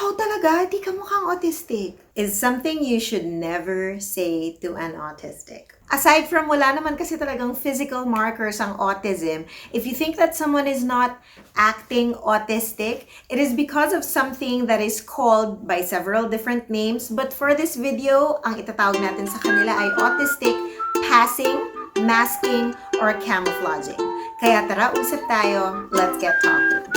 wow talaga, di ka mukhang autistic, is something you should never say to an autistic. Aside from wala naman kasi talagang physical markers ang autism, if you think that someone is not acting autistic, it is because of something that is called by several different names. But for this video, ang itatawag natin sa kanila ay autistic, passing, masking, or camouflaging. Kaya tara, usap tayo. Let's get talking.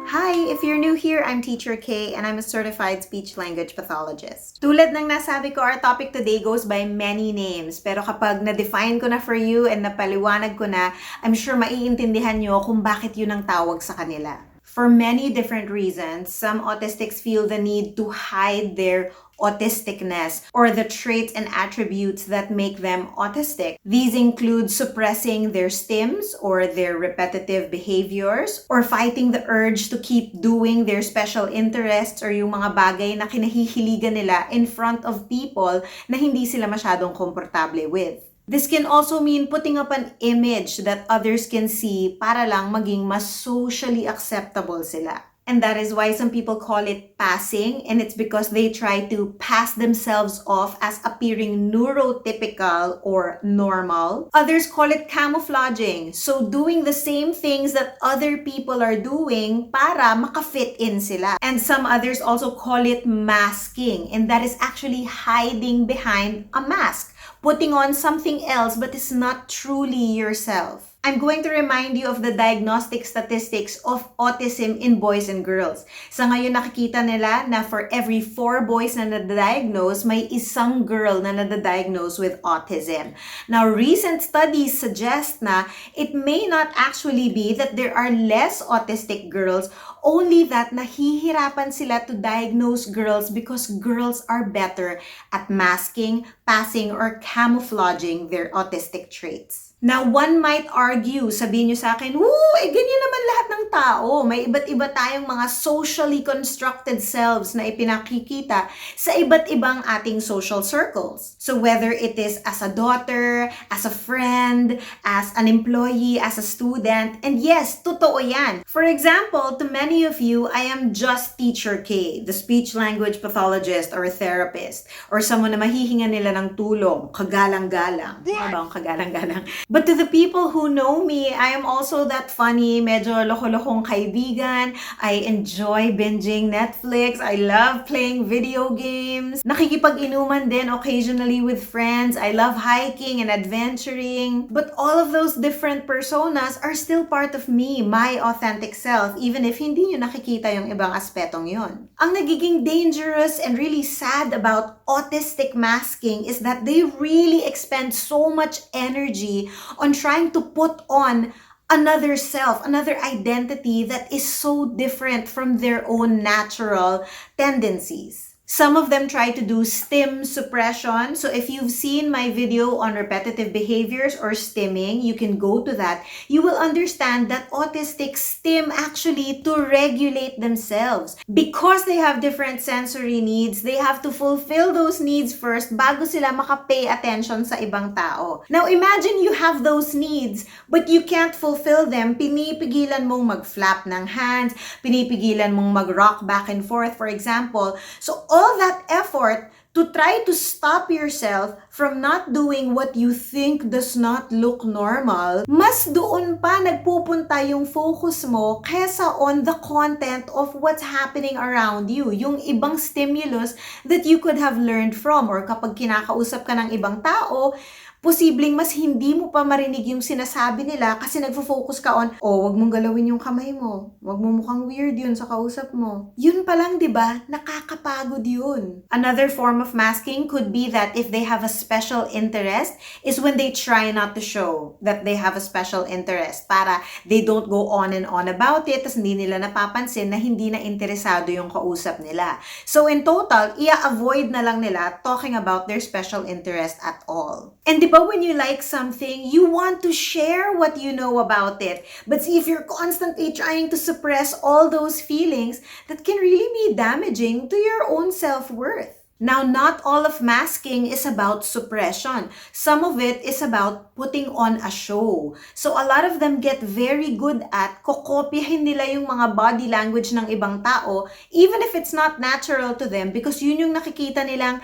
Hi! If you're new here, I'm Teacher Kaye and I'm a certified speech-language pathologist. Tulad ng nasabi ko, our topic today goes by many names. Pero kapag na-define ko na for you and napaliwanag ko na, I'm sure maiintindihan nyo kung bakit yun ang tawag sa kanila. For many different reasons, some autistics feel the need to hide their autisticness or the traits and attributes that make them autistic. These include suppressing their stims or their repetitive behaviors or fighting the urge to keep doing their special interests or yung mga bagay na kinahihiligan nila in front of people na hindi sila masyadong komportable with. This can also mean putting up an image that others can see para lang maging mas socially acceptable sila. And that is why some people call it passing, and it's because they try to pass themselves off as appearing neurotypical or normal. Others call it camouflaging, so doing the same things that other people are doing para makafit in sila. And some others also call it masking, and that is actually hiding behind a mask, putting on something else but is not truly yourself. I'm going to remind you of the diagnostic statistics of autism in boys and girls. Sa ngayon nakikita nila na for every 4 boys na nadadiagnose, may isang girl na nadadiagnose with autism. Now, recent studies suggest na it may not actually be that there are less autistic girls, only that nahihirapan sila to diagnose girls because girls are better at masking, passing, or camouflaging their autistic traits. Now, one might argue, sabihin nyo sa akin, ganyan naman lahat ng tao. May iba't iba tayong mga socially constructed selves na ipinakikita sa iba't ibang ating social circles. So whether it is as a daughter, as a friend, as an employee, as a student, and yes, totoo yan. For example, to many of you, I am just Teacher Kaye, the speech-language pathologist or therapist, or someone na mahihinga nila ng tulong, kagalang-galang. Ano ba ang kagalang-galang? But to the people who know me, I am also that funny, medyo loko-lokong kaibigan. I enjoy binging Netflix. I love playing video games. Nakikipag-inuman din occasionally with friends. I love hiking and adventuring. But all of those different personas are still part of me, my authentic self, even if hindi nyo nakikita yung ibang aspetong yon. Ang nagiging dangerous and really sad about autistic masking is that they really expend so much energy on trying to put on another self, another identity that is so different from their own natural tendencies. Some of them try to do stim suppression. So if you've seen my video on repetitive behaviors or stimming, you can go to that. You will understand that autistics stim actually to regulate themselves. Because they have different sensory needs, they have to fulfill those needs first bago sila makapay attention sa ibang tao. Now imagine you have those needs, but you can't fulfill them. Pinipigilan mong mag-flap ng hands, pinipigilan mong mag-rock back and forth, for example. So all that effort to try to stop yourself from not doing what you think does not look normal, mas doon pa nagpupunta yung focus mo kesa on the content of what's happening around you, yung ibang stimulus that you could have learned from. Or kapag kinakausap ka ng ibang tao, posibleng mas hindi mo pa marinig yung sinasabi nila kasi nagfo-focus ka on, wag mong galawin yung kamay mo. Wag mo mukhang weird yun sa kausap mo. Yun pa lang, di ba? Nakakapagod yun. Another form of masking could be that if they have a special interest is when they try not to show that they have a special interest para they don't go on and on about it tas hindi nila napapansin na hindi na interesado yung kausap nila. So in total, i-avoid na lang nila talking about their special interest at all. And diba when you like something, you want to share what you know about it. But see, if you're constantly trying to suppress all those feelings, that can really be damaging to your own self-worth. Now, not all of masking is about suppression. Some of it is about putting on a show. So, a lot of them get very good at kokopyahin nila yung mga body language ng ibang tao, even if it's not natural to them, because yun yung nakikita nilang,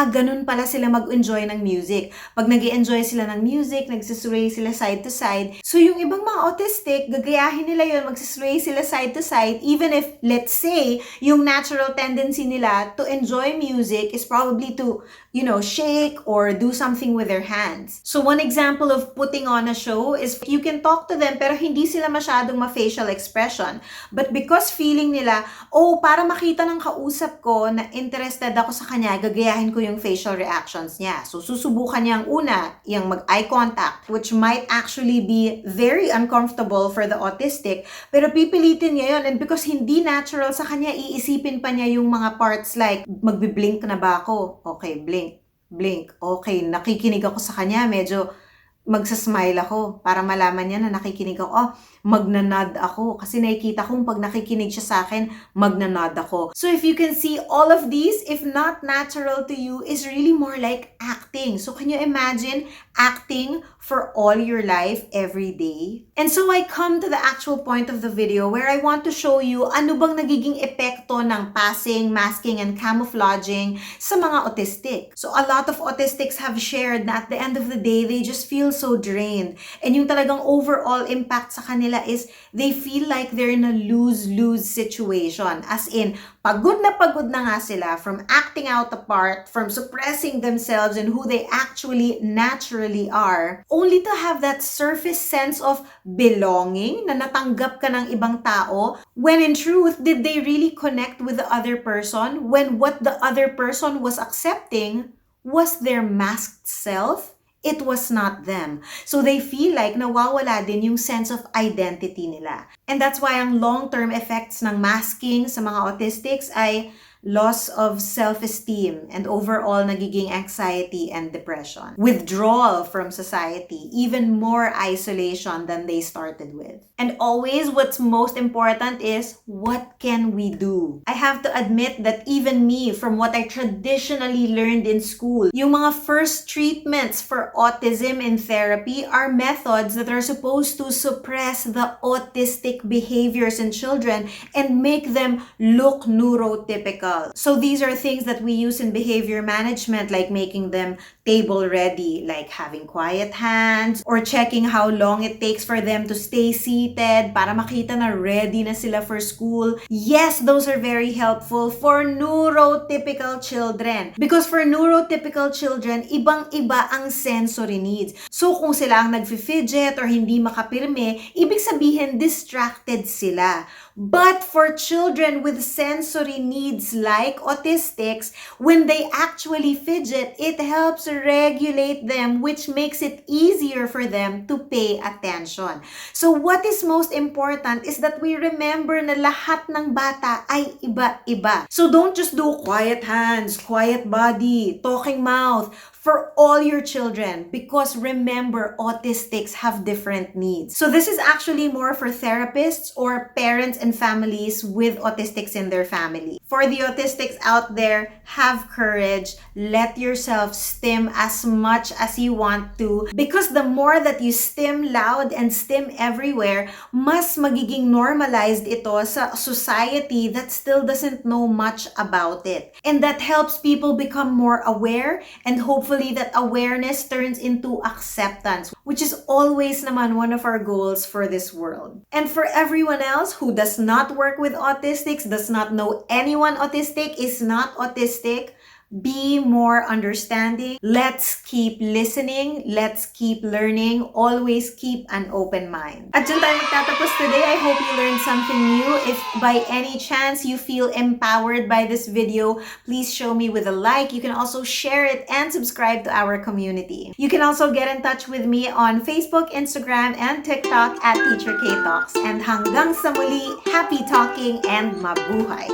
ganun pala sila mag-enjoy ng music. Pag nag-enjoy sila ng music, nagsisway sila side to side. So, yung ibang mga autistic, gagayahin nila yun, magsisway sila side to side, even if, let's say, yung natural tendency nila to enjoy music is probably to, shake or do something with their hands. So one example of putting on a show is you can talk to them pero hindi sila masyadong ma-facial expression. But because feeling nila, para makita ng kausap ko na interested ako sa kanya, gagayahin ko yung facial reactions niya. So susubukan niya ang una, yung mag-eye contact, which might actually be very uncomfortable for the autistic, pero pipilitin niya yun. And because hindi natural sa kanya, iisipin pa niya yung mga parts like, magbiblink na ba ako? Okay, blink. Okay, nakikinig ako sa kanya, medyo magsasmile ako para malaman niya na nakikinig ako. Magnanod ako. Kasi nakikita kong pag nakikinig siya sa akin, magnanod ako. So if you can see, all of these, if not natural to you, is really more like acting. So can you imagine acting for all your life, every day? And so I come to the actual point of the video where I want to show you ano bang nagiging epekto ng passing, masking, and camouflaging sa mga autistic. So a lot of autistics have shared na at the end of the day, they just feel so drained. And yung talagang overall impact sa kanila is they feel like they're in a lose-lose situation. As in, pagod na nga sila from acting out the part, from suppressing themselves and who they actually naturally are, only to have that surface sense of belonging, na natanggap ka ng ibang tao, when in truth, did they really connect with the other person when what the other person was accepting was their masked self? It was not them. So they feel like nawawala din yung sense of identity nila. And that's why ang long-term effects ng masking sa mga autistics ay loss of self-esteem and overall nagiging anxiety and depression. Withdrawal from society, even more isolation than they started with. And always what's most important is, what can we do? I have to admit that even me, from what I traditionally learned in school, yung mga first treatments for autism in therapy are methods that are supposed to suppress the autistic behaviors in children and make them look neurotypical. So these are things that we use in behavior management, like making them table ready, like having quiet hands, or checking how long it takes for them to stay seated para makita na ready na sila for school. Yes, those are very helpful for neurotypical children. Because for neurotypical children, ibang-iba ang sensory needs. So kung sila ang nagfi-fidget or hindi makapirme, ibig sabihin distracted sila. But for children with sensory needs like autistics, when they actually fidget, it helps regulate them, which makes it easier for them to pay attention. So what is most important is that we remember na lahat ng bata ay iba-iba. So don't just do quiet hands, quiet body, talking mouth, for all your children, because remember, autistics have different needs. So this is actually more for therapists or parents and families with autistics in their family. For the autistics out there, have courage. Let yourself stim as much as you want to, because the more that you stim loud and stim everywhere, mas magiging normalized ito sa society that still doesn't know much about it. And that helps people become more aware, and hopefully that awareness turns into acceptance, which is always naman one of our goals for this world. And for everyone else who does not work with autistics, does not know anyone autistic, is not autistic, be more understanding. Let's keep listening. Let's keep learning. Always keep an open mind. At dyan tayo magtatapos today. I hope you learned something new. If by any chance you feel empowered by this video, please show me with a like. You can also share it and subscribe to our community. You can also get in touch with me on Facebook, Instagram, and TikTok at Teacher Kaye Talks. And hanggang sa muli, happy talking and mabuhay!